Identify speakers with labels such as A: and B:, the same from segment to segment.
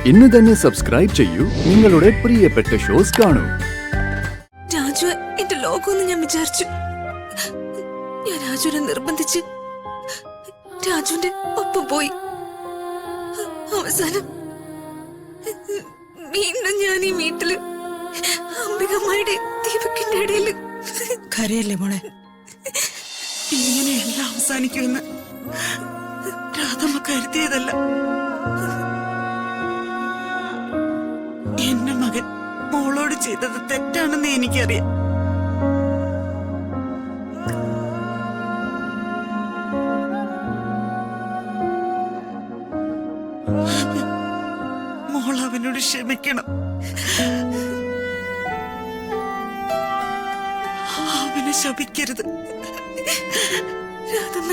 A: ഇന്ന് തന്നെ സബ്സ്ക്രൈബ് ചെയ്യൂ, നിങ്ങളുടെ പ്രിയപ്പെട്ട ഷോസ് കാണൂ.
B: രാജു എന്റെ ലോകമെന്ന് ഞാൻ വിചാരിച്ചു. ഞാൻ രാജുവിനെ നിർബന്ധിച്ച് രാജുവിന്റെ ഒപ്പം പോയി. അവസാനം വീണ്ടും ഞാൻ ഈ വീട്ടില് അംബികമ്മയുടെ ദീപക്കിന്റെ ഇടയില്.
C: കരയല്ലേ മോളെ, ഇങ്ങനെയെല്ലാം അവസാനിക്കുമെന്ന് രാധമ്മ കരുതിയതല്ല. എന്റെ മകൻ മോളോട് ചെയ്തത് തെറ്റാണെന്ന് എനിക്കറിയാം. മോൾ അവനോട് ക്ഷമിക്കണം. അവനെ ശപിക്കരുത്.
B: രാധമ്മ,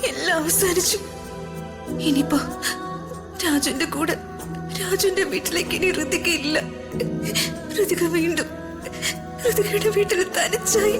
B: എല്ലാം അവസാനിച്ചു. ഇനിയിപ്പോ രാജുവിന്റെ കൂടെ രാജുവിന്റെ വീട്ടിലേക്ക് ഇനി ഋതിക ഇല്ല. ഋതിക വീണ്ടും ഋതികയുടെ വീട്ടിൽ തനിച്ചായി.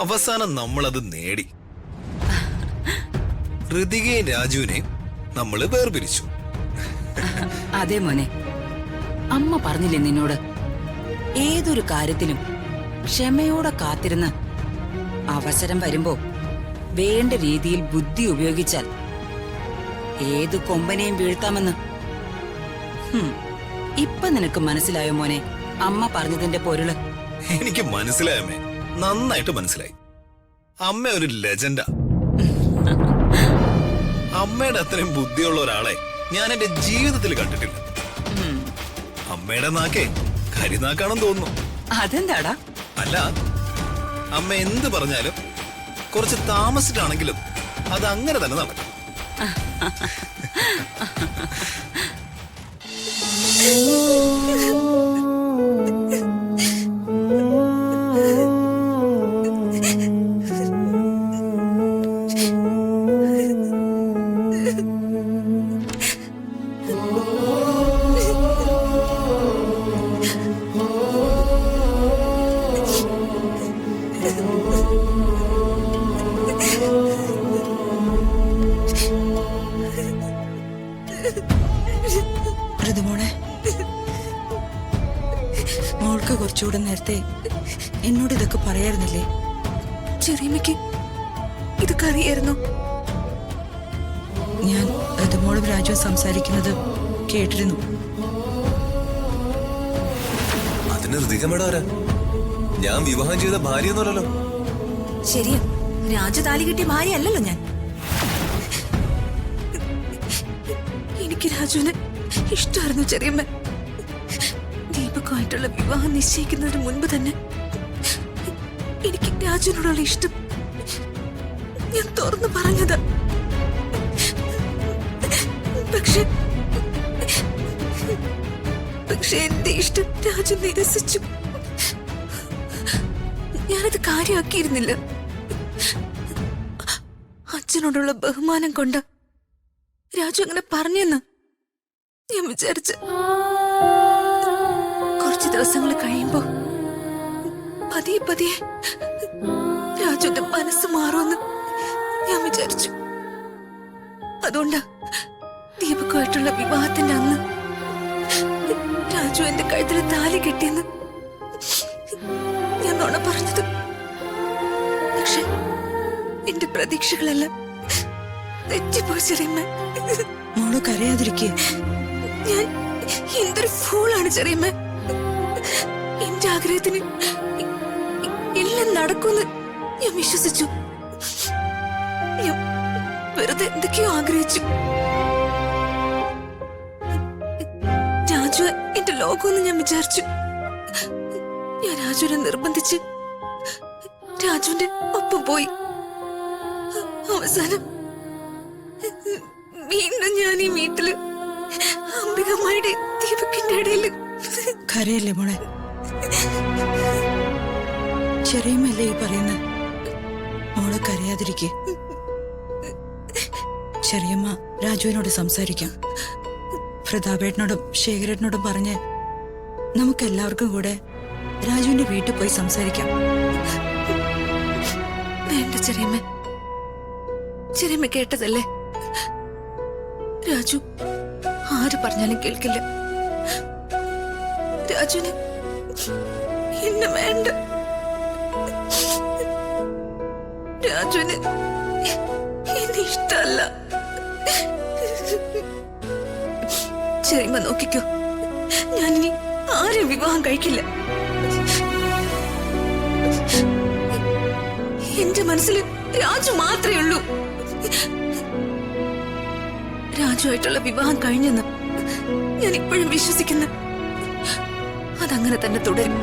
D: അവസാനം നമ്മളത് നേടി. ഋതികയും രാജുവിനെയും നമ്മള് വേർപിരിച്ചു.
E: അതെ മോനെ, അമ്മ പറഞ്ഞില്ലേ നിന്നോട്, ഏതൊരു കാര്യത്തിലും ക്ഷമയോടെ കാത്തിരുന്ന് അവസരം വരുമ്പോ വേണ്ട രീതിയിൽ ബുദ്ധി ഉപയോഗിച്ചാൽ ഏതു കൊമ്പനെയും വീഴ്ത്താമെന്ന്. ഇപ്പൊ നിനക്ക് മനസ്സിലായോ മോനെ അമ്മ പറഞ്ഞതിന്റെ പൊരുള്?
D: എനിക്ക് മനസ്സിലായമ്മേ, നന്നായിട്ട് മനസ്സിലായി. അമ്മ ഒരു ലെജൻഡാ. അമ്മയുടെ അത്രയും ബുദ്ധിയുള്ള ഒരാളെ ഞാൻ എന്റെ ജീവിതത്തിൽ കണ്ടിട്ടില്ല. അമ്മയുടെ നാക്കേ കരിനാക്കാണെന്ന് തോന്നുന്നു.
E: അതെന്താടാ?
D: അല്ല, അമ്മ എന്ത് പറഞ്ഞാലും കുറച്ച് താമസിച്ചിട്ടാണെങ്കിലും അത് അങ്ങനെ തന്നെ നടക്കും.
E: കുറച്ചുകൂടെ നേരത്തെ എന്നോട് ഇതൊക്കെ പറയായിരുന്നില്ലേ?
B: ചെറിയമ്മയ്ക്ക് ഇതൊക്കെ അറിയായിരുന്നു.
E: ഞാൻ ഋതുമോളും രാജുവും സംസാരിക്കുന്നത് കേട്ടിരുന്നു.
D: അതിന് ഋതികമ്മയുടെ ആരാ? ഞാൻ വിവാഹം ചെയ്ത ഭാര്യയൊന്നുമല്ലല്ലോ.
B: ശരിയാ, രാജു താലി കിട്ടിയ ഭാര്യ അല്ലല്ലോ ഞാൻ. എനിക്ക് രാജുവിനെ ഇഷ്ടമായിരുന്നു ചെറിയമ്മ. ദീപക്കുമായിട്ടുള്ള വിവാഹം നിശ്ചയിക്കുന്നതിന് മുൻപ് തന്നെ എനിക്ക് രാജുവിനോടുള്ള ഇഷ്ടം ഞാൻ തുറന്നു പറഞ്ഞതാ. പക്ഷെ എന്റെ ഇഷ്ടം രാജു നിരസിച്ചു. ഞാനത് കാര്യമാക്കിയിരുന്നില്ല. അച്ഛനോടുള്ള ബഹുമാനം കൊണ്ട് രാജു അങ്ങനെ പറഞ്ഞെന്ന് ഞാൻ വിചാരിച്ച. കുറച്ച് ദിവസങ്ങൾ കഴിയുമ്പോ പതിയെ പതിയെ രാജുവിന്റെ മനസ്സ് മാറുമെന്ന് ഞാൻ വിചാരിച്ചു. അതുകൊണ്ടാ ദീപക്കുമായിട്ടുള്ള വിവാഹത്തിന്റെ അന്ന് രാജു എന്റെ കഴുത്തിൽ താലി കെട്ടിയെന്ന് ഞാൻ നുണ പറഞ്ഞത്. പക്ഷെ എന്റെ പ്രതീക്ഷകളെല്ലാം തെറ്റിപ്പോയി ചെറിയമ്മ.
E: മോള് കരയാതിരിക്കേ.
B: ഞാൻ എന്തൊരു ഫൂളാണ് ചെറിയമ്മ. എന്റെ ആഗ്രഹത്തിന് എല്ലാം നടക്കുമെന്ന് ഞാൻ വിശ്വസിച്ചു. ഞാൻ വെറുതെ എന്തൊക്കെയോ ആഗ്രഹിച്ചു. രാജു എന്റെ ലോകമെന്ന് ഞാൻ വിചാരിച്ചു. ഞാൻ രാജുവിനെ നിർബന്ധിച്ച് രാജുവിന്റെ ഒപ്പം പോയി. അവസാനം വീണ്ടും ഞാൻ ഈ വീട്ടില് അംബികമ്മയുടെ ദീപക്കിന്റെ ഇടയില്.
E: കരയല്ലേ മോളെ? ചെറിയമ്മല്ലേ ഈ പറയുന്നത്? മോള് കരയാതിരിക്കേ. ചെറിയമ്മ രാജുവിനോട് സംസാരിക്കാം. പ്രതാപേട്ടനോടും ശേഖരേട്ടനോടും പറഞ്ഞ് നമുക്കെല്ലാവർക്കും കൂടെ രാജുവിന്റെ വീട്ടിൽ പോയി സംസാരിക്കാം.
B: വേണ്ട ചെറിയമ്മ. ചെറിയമ്മ കേട്ടതല്ലേ? രാജു ആര് പറഞ്ഞാലും കേൾക്കില്ല. രാജുവിന് എന്നെ വേണ്ട. രാജുവിന് എന്നെ ഇഷ്ടമല്ല. ചെറിയമ്മ നോക്കിക്കോ, ഞാനിനി ആരും വിവാഹം കഴിക്കില്ല. എന്റെ മനസ്സിൽ രാജു മാത്രമേ ഉള്ളൂ. രാജുവായിട്ടുള്ള വിവാഹം കഴിഞ്ഞെന്ന് ഞാൻ ഇപ്പോഴും വിശ്വസിക്കുന്നു. അതങ്ങനെ തന്നെ തുടരും.